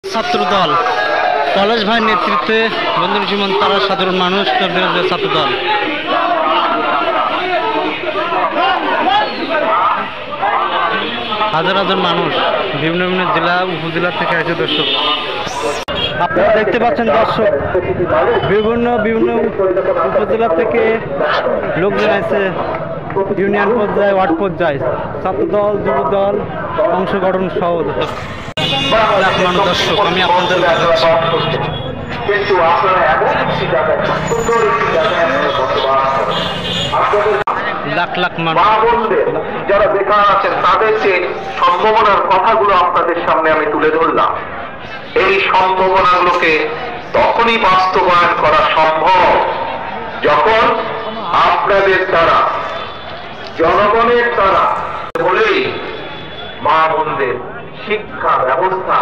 ছাত্রদল পলাশ ভাইয়ের নেতৃত্বে বন্ধন জীবন তারা সাধারণ মানুষ ছাত্রদল হাজার হাজার মানুষ বিভিন্ন বিভিন্ন জেলা উপজেলা থেকে আসে দর্শক। আপনারা দেখতে পাচ্ছেন দর্শক বিভিন্ন বিভিন্ন উপজেলা থেকে লোকজন আছে, ইউনিয়ন পর্যায়ে ওয়ার্ড পর্যায়ে ছাত্রদল যুবদল অংশগ্রহণ সহ লাখ মানুষ দর্শক আমি আপনাদের কিন্তু আপনারা এমন একটি জায়গায় সুন্দর একটি জায়গায় বসবাস করেন। লাখ লাখ মানুষ যারা বেকার আছেন তাদের যে সম্ভাবনার কথাগুলো আপনাদের সামনে আমি তুলে ধরলাম, এই সম্ভাবনাগুলোকে তখনই বাস্তবায়ন করা সম্ভব যখন আপনাদের দ্বারা জনগণের দ্বারা বলেই মা বোনদের শিক্ষা ব্যবস্থা